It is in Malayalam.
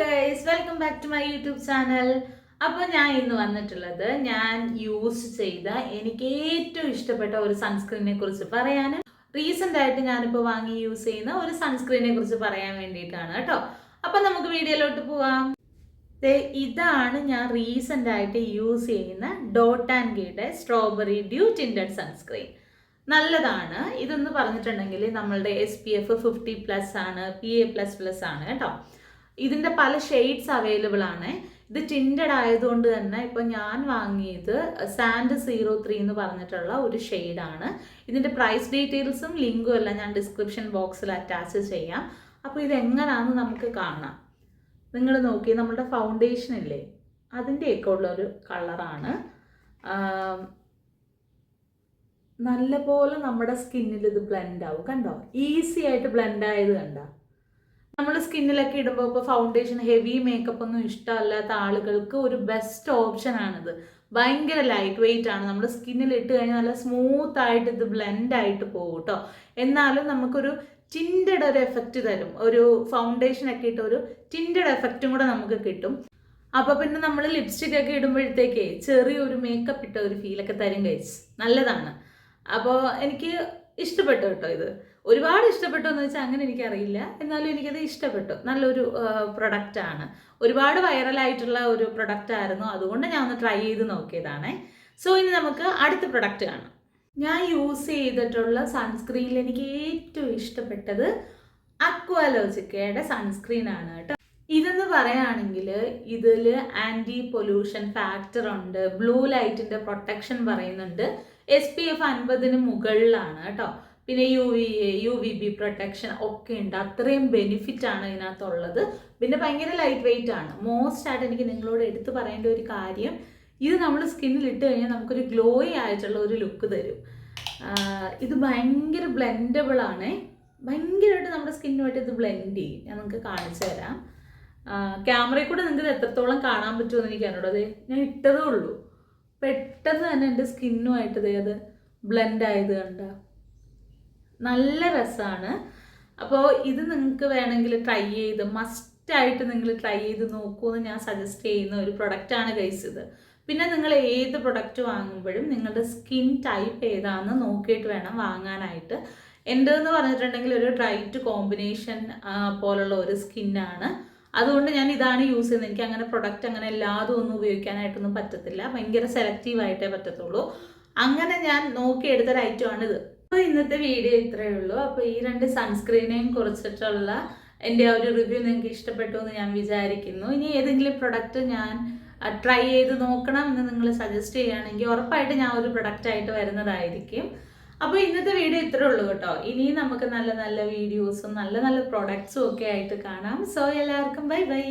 Guys, welcome back to my YouTube channel. അപ്പോൾ ഞാൻ ഇന്ന് വന്നിട്ടുള്ളത് ഞാൻ യൂസ് ചെയ്ത എനിക്ക് ഏറ്റവും ഇഷ്ടപ്പെട്ട ഒരു സൺസ്ക്രീനെ കുറിച്ച് പറയാനും റീസെൻ്റ് ആയിട്ട് ഞാനിപ്പോൾ വാങ്ങി യൂസ് ചെയ്യുന്ന ഒരു സൺസ്ക്രീനെ കുറിച്ച് പറയാൻ വേണ്ടിയിട്ടാണ് കേട്ടോ. അപ്പം നമുക്ക് വീഡിയോയിലോട്ട് പോവാം. ഇതാണ് ഞാൻ റീസെൻ്റ് ആയിട്ട് യൂസ് ചെയ്യുന്ന ഡോട്ട് ആൻഡ് ഗിയുടെ സ്ട്രോബെറി ഡ്യൂ ടിൻറ്റഡ് സൺസ്ക്രീൻ. നല്ലതാണ്. ഇതെന്ന് പറഞ്ഞിട്ടുണ്ടെങ്കിൽ നമ്മളുടെ SPF 50+ ആണ്, PA++ ആണ് കേട്ടോ. ഇതിൻ്റെ പല ഷെയ്ഡ്സ് അവൈലബിൾ ആണ്. ഇത് ടിൻറ്റഡ് ആയതുകൊണ്ട് തന്നെ ഇപ്പോൾ ഞാൻ വാങ്ങിയത് സാൻഡ് 03 എന്ന് പറഞ്ഞിട്ടുള്ള ഒരു ഷെയ്ഡാണ്. ഇതിൻ്റെ പ്രൈസ് ഡീറ്റെയിൽസും ലിങ്കും എല്ലാം ഞാൻ ഡിസ്ക്രിപ്ഷൻ ബോക്സിൽ അറ്റാച്ച് ചെയ്യാം. അപ്പോൾ ഇതെങ്ങനെയാണെന്ന് നമുക്ക് കാണാം. നിങ്ങൾ നോക്കി, നമ്മുടെ ഫൗണ്ടേഷൻ ഇല്ലേ, അതിൻ്റെയൊക്കെ ഉള്ളൊരു കളറാണ്. നല്ലപോലെ നമ്മുടെ സ്കിന്നിൽ ഇത് ബ്ലെൻഡ് ആവും. കണ്ടോ, ഈസി ആയിട്ട് ബ്ലെൻഡ് ആയത് കണ്ടോ. നമ്മൾ സ്കിന്നിലൊക്കെ ഇടുമ്പോൾ ഇപ്പോൾ ഫൗണ്ടേഷൻ ഹെവി മേക്കപ്പ് ഒന്നും ഇഷ്ടമല്ലാത്ത ആളുകൾക്ക് ഒരു ബെസ്റ്റ് ഓപ്ഷനാണിത്. ഭയങ്കര ലൈറ്റ് വെയിറ്റ് ആണ്. നമ്മുടെ സ്കിന്നിൽ ഇട്ട് കഴിഞ്ഞാൽ നല്ല സ്മൂത്ത് ആയിട്ട് ഇത് ബ്ലെൻഡ് ആയിട്ട് പോകും കേട്ടോ. എന്നാലും നമുക്കൊരു ടിൻറ്റഡ് ഒരു എഫക്റ്റ് തരും. ഒരു ഫൗണ്ടേഷൻ ഒക്കെ ഇട്ട് ഒരു ടിൻറ്റഡ് എഫക്റ്റും കൂടെ നമുക്ക് കിട്ടും. അപ്പോൾ പിന്നെ നമ്മൾ ലിപ്സ്റ്റിക് ഒക്കെ ഇടുമ്പോഴത്തേക്കേ ചെറിയൊരു മേക്കപ്പ് ഇട്ട ഒരു ഫീലൊക്കെ തരും ഗൈസ്. നല്ലതാണ്. അപ്പോൾ എനിക്ക് ഇഷ്ടപ്പെട്ടു കേട്ടോ. ഇത് ഒരുപാട് ഇഷ്ടപ്പെട്ടു എന്ന് വെച്ചാൽ അങ്ങനെ എനിക്കറിയില്ല, എന്നാലും എനിക്കത് ഇഷ്ടപ്പെട്ടു. നല്ലൊരു പ്രൊഡക്റ്റാണ്. ഒരുപാട് വൈറലായിട്ടുള്ള ഒരു പ്രൊഡക്റ്റ് ആയിരുന്നു, അതുകൊണ്ട് ഞാൻ ഒന്ന് ട്രൈ ചെയ്ത് നോക്കിയതാണ്. സോ ഇനി നമുക്ക് അടുത്ത പ്രൊഡക്റ്റ് കാണാം. ഞാൻ യൂസ് ചെയ്തിട്ടുള്ള സൺസ്ക്രീനിൽ എനിക്ക് ഏറ്റവും ഇഷ്ടപ്പെട്ടത് അക്വാലോജിക്കയുടെ സൺസ്ക്രീൻ ആണ് കേട്ടോ. ഇതെന്ന് പറയുകയാണെങ്കിൽ ഇതിൽ ആൻറ്റി പൊല്യൂഷൻ ഫാക്ടർ ഉണ്ട്, ബ്ലൂ ലൈറ്റിൻ്റെ പ്രൊട്ടക്ഷൻ പറയുന്നുണ്ട്, SPF 50 മുകളിലാണ് കേട്ടോ. പിന്നെ UVB പ്രൊട്ടക്ഷൻ ഒക്കെ ഉണ്ട്. അത്രയും ബെനിഫിറ്റ് ആണ് ഇതിനകത്തുള്ളത്. പിന്നെ ഭയങ്കര ലൈറ്റ് വെയിറ്റ് ആണ്. മോസ്റ്റ് ആയിട്ട് എനിക്ക് നിങ്ങളോട് എടുത്തു പറയേണ്ട ഒരു കാര്യം, ഇത് നമ്മൾ സ്കിന്നിൽ ഇട്ട് കഴിഞ്ഞാൽ നമുക്കൊരു ഗ്ലോയി ആയിട്ടുള്ള ഒരു ലുക്ക് തരും. ഇത് ഭയങ്കര ബ്ലെൻഡബിൾ ആണ്. ഭയങ്കരമായിട്ട് നമ്മുടെ സ്കിന്നുമായിട്ട് ഇത് ബ്ലെൻഡ് ചെയ്യും. ഞാൻ നിങ്ങൾക്ക് കാണിച്ചു തരാം. ക്യാമറയിൽ കൂടെ നിങ്ങൾക്ക് ഇത് എത്രത്തോളം കാണാൻ പറ്റുമെന്ന് എനിക്ക് അറിഞ്ഞൂടത്. ഞാൻ ഇട്ടതേ ഉള്ളൂ, പെട്ടെന്ന് തന്നെ എൻ്റെ സ്കിന്നുമായിട്ട് അത് ബ്ലെൻഡ് ആയത് കണ്ട. നല്ല രസമാണ്. അപ്പോൾ ഇത് നിങ്ങൾക്ക് വേണമെങ്കിൽ ട്രൈ ചെയ്ത്, മസ്റ്റായിട്ട് നിങ്ങൾ ട്രൈ ചെയ്ത് നോക്കുമെന്ന് ഞാൻ സജസ്റ്റ് ചെയ്യുന്ന ഒരു പ്രൊഡക്റ്റാണ് ഗൈസ് ഇത്. പിന്നെ നിങ്ങൾ ഏത് പ്രൊഡക്റ്റ് വാങ്ങുമ്പോഴും നിങ്ങളുടെ സ്കിൻ ടൈപ്പ് ഏതാണെന്ന് നോക്കിയിട്ട് വേണം വാങ്ങാനായിട്ട്. എൻ്റെതെന്ന് പറഞ്ഞിട്ടുണ്ടെങ്കിൽ ഒരു ഡ്രൈറ്റ് കോമ്പിനേഷൻ പോലുള്ള ഒരു സ്കിന്നാണ്. അതുകൊണ്ട് ഞാൻ ഇതാണ് യൂസ് ചെയ്യുന്നത്. എനിക്ക് അങ്ങനെ പ്രൊഡക്റ്റ് അങ്ങനെ എല്ലാതും ഒന്നും ഉപയോഗിക്കാനായിട്ടൊന്നും പറ്റത്തില്ല. ഭയങ്കര സെലക്റ്റീവായിട്ടേ പറ്റത്തുള്ളൂ. അങ്ങനെ ഞാൻ നോക്കിയെടുത്തൊരു ഐറ്റമാണിത്. അപ്പോൾ ഇന്നത്തെ വീഡിയോ ഇത്രയേ ഉള്ളൂ. അപ്പോൾ ഈ 2 സൺസ്ക്രീനെയും കുറിച്ചിട്ടുള്ള എൻ്റെ ഒരു റിവ്യൂ നിങ്ങൾക്ക് ഇഷ്ടപ്പെട്ടു എന്ന് ഞാൻ വിചാരിക്കുന്നു. ഇനി ഏതെങ്കിലും പ്രൊഡക്റ്റ് ഞാൻ ട്രൈ ചെയ്ത് നോക്കണം എന്ന് നിങ്ങൾ സജസ്റ്റ് ചെയ്യുകയാണെങ്കിൽ ഉറപ്പായിട്ട് ഞാൻ ഒരു പ്രൊഡക്റ്റായിട്ട് വരുന്നതായിരിക്കും. അപ്പോൾ ഇന്നത്തെ വീഡിയോ ഇത്രയേ ഉള്ളൂ കേട്ടോ. ഇനിയും നമുക്ക് നല്ല നല്ല വീഡിയോസും നല്ല നല്ല പ്രൊഡക്ട്സും ഒക്കെ ആയിട്ട് കാണാം. സോ എല്ലാവർക്കും ബൈ ബൈ.